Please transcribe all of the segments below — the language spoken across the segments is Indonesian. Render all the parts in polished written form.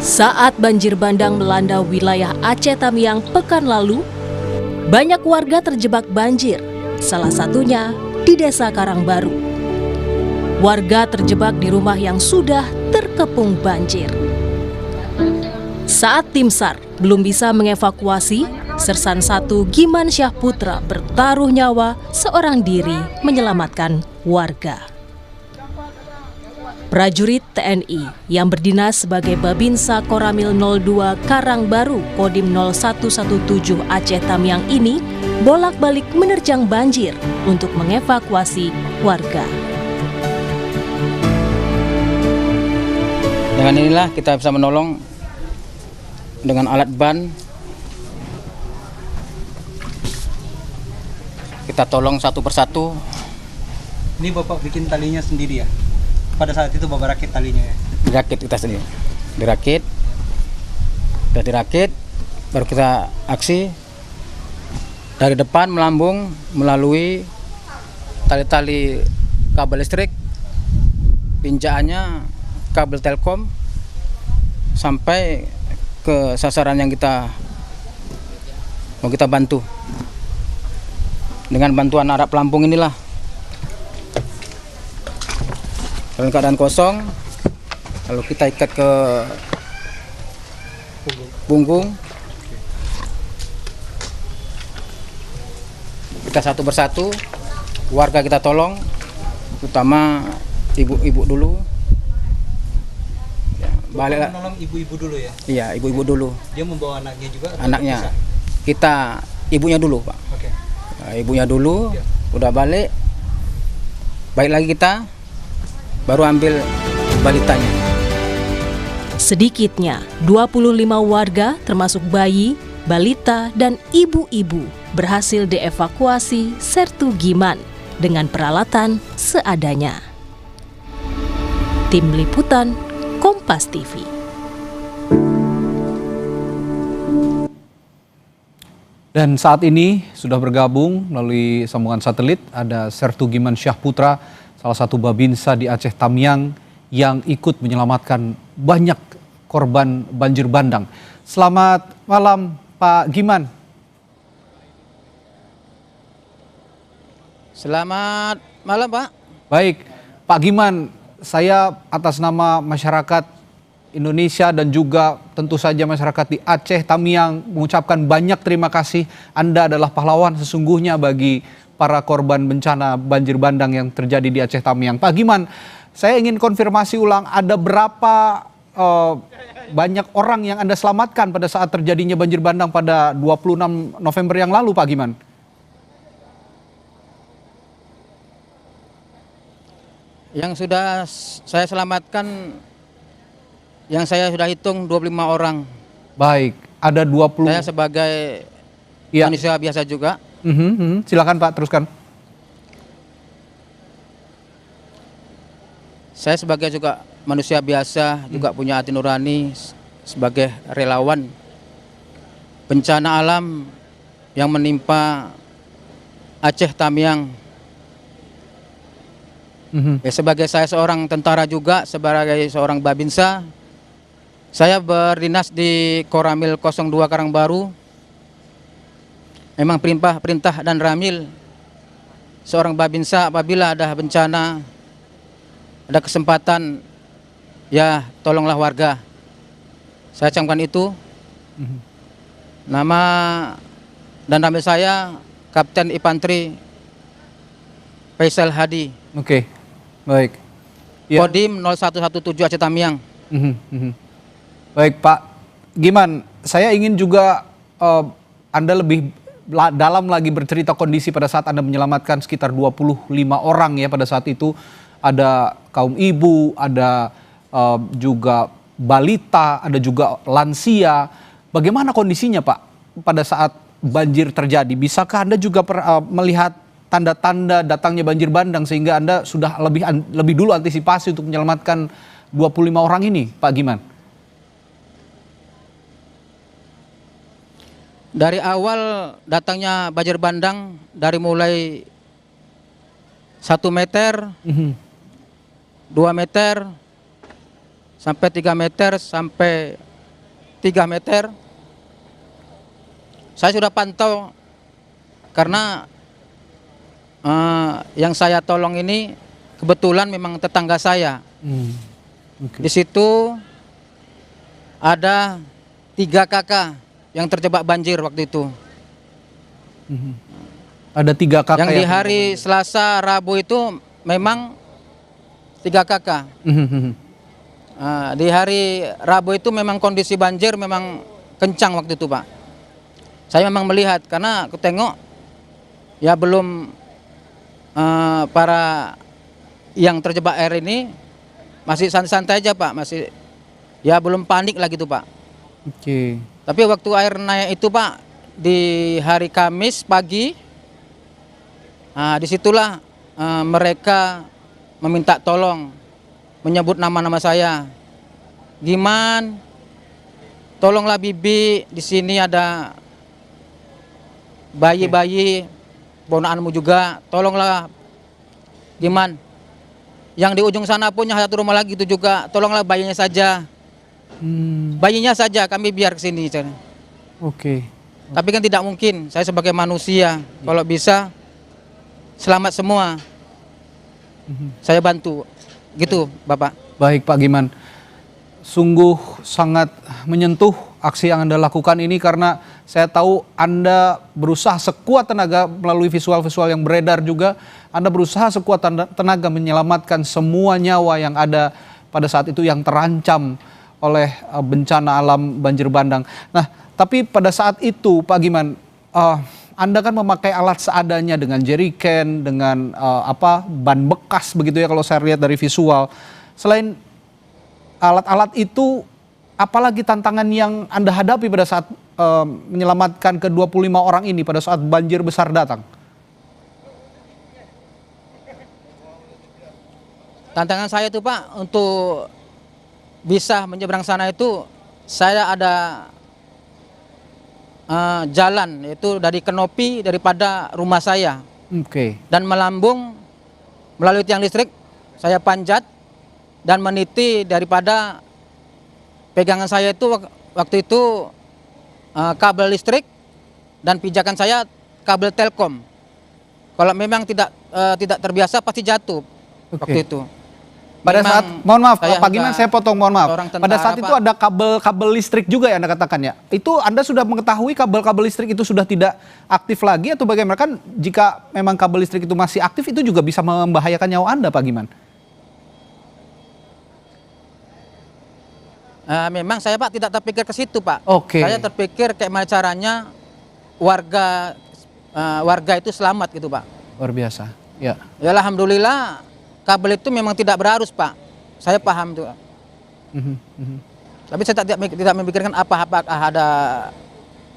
Saat banjir bandang melanda wilayah Aceh Tamiang pekan lalu, banyak warga terjebak banjir, salah satunya di Desa Karangbaru. Warga terjebak di rumah yang sudah terkepung banjir. Saat tim SAR belum bisa mengevakuasi, Sersan 1 Giman Syah Putra bertaruh nyawa seorang diri menyelamatkan warga. Prajurit TNI yang berdinas sebagai Babinsa Koramil 02 Karangbaru Kodim 0117 Aceh Tamiang ini bolak-balik menerjang banjir untuk mengevakuasi warga. Dengan inilah kita bisa menolong dengan alat ban. Kita tolong satu persatu. Ini Bapak bikin talinya sendiri ya? Pada saat itu Bapak rakit talinya ya? Dirakit kita sendiri. Dirakit. Sudah dirakit, baru kita aksi. Dari depan melambung melalui tali-tali kabel listrik, pinjaannya kabel telkom sampai ke sasaran yang mau kita bantu. Dengan bantuan alat pelampung inilah. Dalam keadaan kosong, lalu kita ikat ke punggung. Kita satu persatu, warga kita tolong, terutama ibu-ibu dulu. Ya, balik menolong ibu-ibu dulu ya? Iya, ibu-ibu dulu. Dia membawa anaknya juga? Anaknya, kita ibunya dulu, Pak. Oke. Nah, ibunya dulu, Ya. Udah balik lagi kita. Baru ambil balitanya. Sedikitnya 25 warga termasuk bayi, balita, dan ibu-ibu berhasil dievakuasi Sertu Giman dengan peralatan seadanya. Tim Liputan Kompas TV. Dan saat ini sudah bergabung melalui sambungan satelit ada Sertu Giman Syah Putra, salah satu Babinsa di Aceh Tamiang yang ikut menyelamatkan banyak korban banjir bandang. Selamat malam Pak Giman. Selamat malam, Pak. Baik, Pak Giman, saya atas nama masyarakat Indonesia dan juga tentu saja masyarakat di Aceh Tamiang mengucapkan banyak terima kasih. Anda adalah pahlawan sesungguhnya bagi para korban bencana banjir bandang yang terjadi di Aceh Tamiang. Pak Giman, saya ingin konfirmasi ulang, ada berapa banyak orang yang Anda selamatkan pada saat terjadinya banjir bandang pada 26 November yang lalu, Pak Giman? Yang sudah saya selamatkan, yang saya sudah hitung 25 orang. Baik, ada 20. Saya sebagai manusia biasa juga. Silakan Pak, teruskan. Saya sebagai juga manusia biasa, juga punya hati nurani sebagai relawan bencana alam yang menimpa Aceh Tamiang. Sebagai saya seorang tentara juga, sebagai seorang Babinsa, saya berdinas di Koramil 02 Karangbaru. Memang perintah dan ramil seorang Babinsa apabila ada bencana, ada kesempatan, ya tolonglah warga. Saya camkan itu. Nama dan ramil saya Kapten Infanteri Faisal Hadi. Oke, baik. Ya. Kodim 0117 Aceh Tamiang. Baik Pak Giman, saya ingin juga Anda lebih dalam lagi bercerita kondisi pada saat Anda menyelamatkan sekitar 25 orang ya pada saat itu. Ada kaum ibu, ada juga balita, ada juga lansia. Bagaimana kondisinya Pak pada saat banjir terjadi? Bisakah Anda juga melihat tanda-tanda datangnya banjir bandang sehingga Anda sudah lebih dulu antisipasi untuk menyelamatkan 25 orang ini, Pak Giman? Dari awal datangnya banjir bandang, dari mulai 1 meter, 2 meter, sampai 3 meter sampai 3 meter. Saya sudah pantau karena yang saya tolong ini kebetulan memang tetangga saya. Di situ ada 3 kakak yang terjebak banjir waktu itu. Ada 3 kakak Yang di hari Selasa, Rabu itu memang 3 kakak. Di hari Rabu itu memang kondisi banjir memang kencang waktu itu, Pak. Saya memang melihat karena aku tengok ya belum para yang terjebak air ini masih santai-santai aja, Pak. Masih ya belum panik lagi tuh, Pak. Oke. Tapi waktu air naik itu, Pak, di hari Kamis pagi, disitulah mereka meminta tolong, menyebut nama-nama saya. Giman, tolonglah Bibi, di sini ada bayi-bayi, ponakanmu juga, tolonglah. Giman, yang di ujung sana punya satu rumah lagi itu juga, tolonglah bayinya saja. Bayinya saja kami biar ke sini. Oke. Tapi kan tidak mungkin, saya sebagai manusia, kalau bisa selamat semua, saya bantu. Gitu, Bapak. Baik Pak Giman, sungguh sangat menyentuh aksi yang Anda lakukan ini karena saya tahu Anda berusaha sekuat tenaga melalui visual-visual yang beredar juga. Anda berusaha sekuat tenaga menyelamatkan semua nyawa yang ada pada saat itu yang terancam oleh bencana alam banjir bandang. Nah, tapi pada saat itu Pak Giman, Anda kan memakai alat seadanya dengan jerrycan, dengan ban bekas begitu ya kalau saya lihat dari visual. Selain alat-alat itu, apalagi tantangan yang Anda hadapi pada saat menyelamatkan ke-25 orang ini pada saat banjir besar datang? Tantangan saya itu, Pak, untuk bisa menyeberang sana itu, saya ada jalan, yaitu dari kanopi daripada rumah saya. Oke. Dan melambung melalui tiang listrik, saya panjat dan meniti daripada pegangan saya itu waktu itu kabel listrik dan pijakan saya kabel Telkom. Kalau memang tidak terbiasa pasti jatuh. Waktu itu. Pada Memang saat, mohon maaf saya Pak Giman, saya potong, mohon maaf. seorang tentara, Pada saat itu Pak. ada kabel listrik juga ya Anda katakan ya. Itu Anda sudah mengetahui kabel listrik itu sudah tidak aktif lagi atau bagaimana? Kan jika memang kabel listrik itu masih aktif itu juga bisa membahayakan nyawa Anda Pak Giman. Memang saya, Pak, tidak terpikir ke situ, Pak. Oke. Saya terpikir kayak mana caranya warga itu selamat gitu, Pak. Luar biasa. Ya. Ya alhamdulillah kabel itu memang tidak berarus, Pak. Saya paham itu. Tapi saya tidak memikirkan apakah ada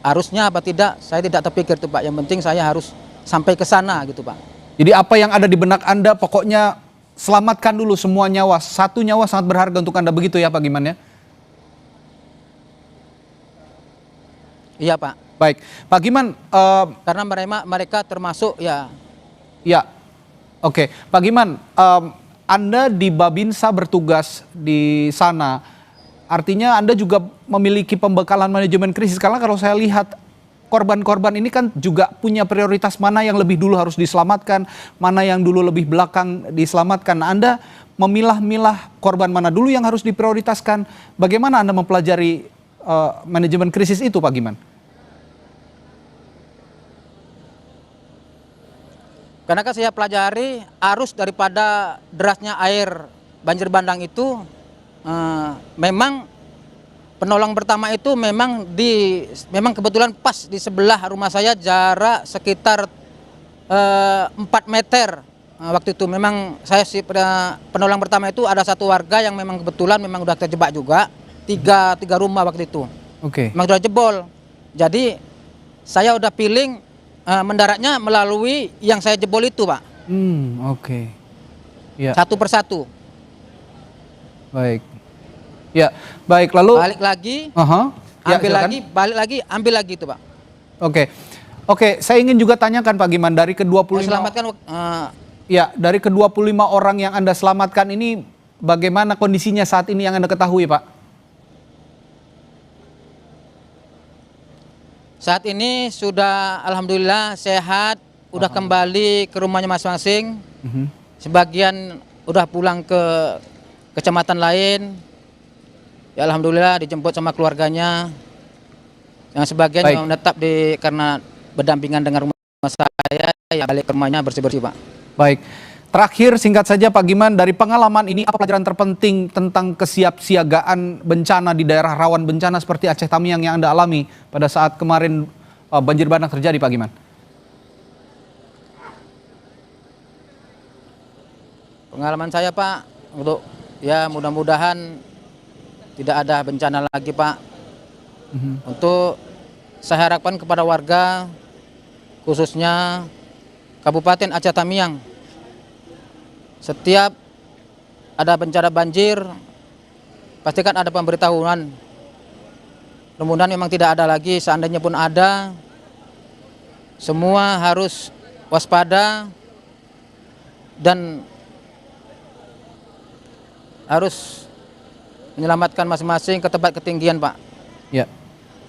arusnya apa tidak. Saya tidak terpikir tuh, Pak. Yang penting saya harus sampai ke sana gitu, Pak. Jadi apa yang ada di benak Anda pokoknya selamatkan dulu semua nyawa. Satu nyawa sangat berharga untuk Anda, begitu ya Pak Giman ya? Iya, Pak. Baik, Pak Giman. Karena mereka termasuk ya. Ya, oke. Pak Giman, Anda di Babinsa bertugas di sana. Artinya Anda juga memiliki pembekalan manajemen krisis. Karena kalau saya lihat korban-korban ini kan juga punya prioritas mana yang lebih dulu harus diselamatkan, mana yang dulu lebih belakang diselamatkan. Nah, Anda memilah-milah korban mana dulu yang harus diprioritaskan. Bagaimana Anda mempelajari manajemen krisis itu, Pak Giman? Karena kan saya pelajari arus daripada derasnya air banjir bandang itu, memang penolong pertama itu memang kebetulan pas di sebelah rumah saya, jarak sekitar 4 meter. Waktu itu memang saya penolong pertama itu ada satu warga yang memang kebetulan memang udah terjebak juga, tiga rumah waktu itu. Oke. Memang udah jebol. Jadi saya udah feeling mendaratnya melalui yang saya jebol itu, Pak. Oke. Ya. Satu persatu. Baik. Ya, baik. Lalu Balik lagi, Ya, ambil silakan. lagi, balik lagi, ambil lagi itu, Pak. Oke, saya ingin juga tanyakan Pak Giman, dari ke-25 Selamatkan ya, dari ke-25 orang yang Anda selamatkan ini, bagaimana kondisinya saat ini yang Anda ketahui, Pak? Saat ini sudah alhamdulillah sehat, udah kembali ke rumahnya masing-masing. Sebagian udah pulang ke kecamatan lain. Ya alhamdulillah dijemput sama keluarganya. Yang sebagian yang menetap karena berdampingan dengan rumah saya, ya balik ke rumahnya bersih-bersih, Pak. Baik. Terakhir singkat saja Pak Giman, dari pengalaman ini apa pelajaran terpenting tentang kesiapsiagaan bencana di daerah rawan bencana seperti Aceh Tamiang yang Anda alami pada saat kemarin banjir bandang terjadi, Pak Giman? Pengalaman saya, Pak, untuk ya mudah-mudahan tidak ada bencana lagi, Pak. Untuk saya harapkan kepada warga, khususnya Kabupaten Aceh Tamiang, setiap ada bencana banjir, pastikan ada pemberitahuan. Mudah-mudahan memang tidak ada lagi, seandainya pun ada, semua harus waspada dan harus menyelamatkan masing-masing ke tempat ketinggian, Pak. Ya,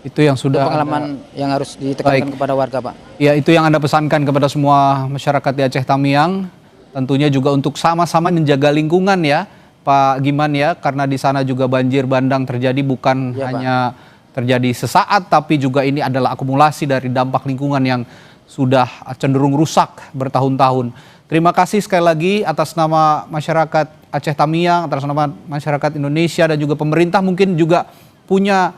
itu yang sudah itu pengalaman yang harus ditekankan kepada warga, Pak. Ya, itu yang Anda pesankan kepada semua masyarakat di Aceh Tamiang. Tentunya juga untuk sama-sama menjaga lingkungan ya, Pak Giman ya, karena di sana juga banjir bandang terjadi bukan hanya terjadi sesaat, tapi juga ini adalah akumulasi dari dampak lingkungan yang sudah cenderung rusak bertahun-tahun. Terima kasih sekali lagi atas nama masyarakat Aceh Tamiang, atas nama masyarakat Indonesia dan juga pemerintah mungkin juga punya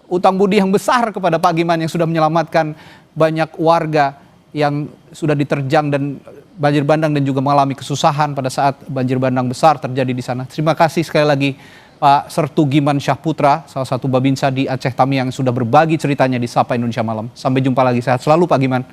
utang budi yang besar kepada Pak Giman yang sudah menyelamatkan banyak warga yang sudah diterjang dan banjir bandang dan juga mengalami kesusahan pada saat banjir bandang besar terjadi di sana. Terima kasih sekali lagi Pak Sertu Giman Syahputra, salah satu Babinsa di Aceh Tamiang yang sudah berbagi ceritanya di Sapa Indonesia Malam. Sampai jumpa lagi, sehat selalu Pak Giman.